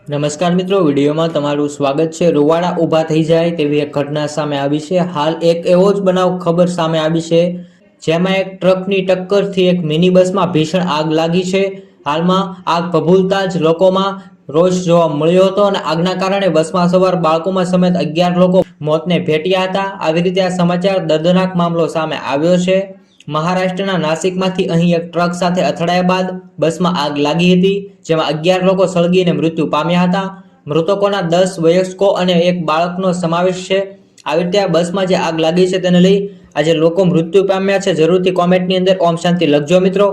નમસ્કાર મિત્રો, વિડીયોમાં તમારું સ્વાગત છે। રૂવાડા ઊભા થઈ જાય તેવી એક ઘટના સામે આવી છે। હાલ એક એવો જ બનાવ ખબર સામે આવી છે જેમાં એક ટ્રકની ટક્કરથી એક મિની બસમાં ભીષણ આગ લાગી છે। હાલમાં આગ ભભૂલતા જ લોકોમાં રોષ જોવા મળ્યો હતો અને આગના કારણે બસમાં સવાર બાળકોમાં સમેત 11 લોકો મોતને ભેટ્યા હતા। આવી રીતે આ સમાચાર દર્દનાક મામલો સામે આવ્યો છે। મહારાષ્ટ્રના નાસિકમાંથી અહીં એક ટ્રક સાથે અથડાયા બાદ બસમાં આગ લાગી હતી, જેમાં 11 લોકો સળગીને મૃત્યુ પામ્યા હતા। મૃતકોના 10 વયસ્કો અને એક બાળકનો સમાવેશ છે। આવી રીતે આ બસમાં જે આગ લાગી છે તેને લઈ આજે લોકો મૃત્યુ પામ્યા છે। જરૂરથી કોમેન્ટની અંદર ઓમ શાંતિ લખજો મિત્રો।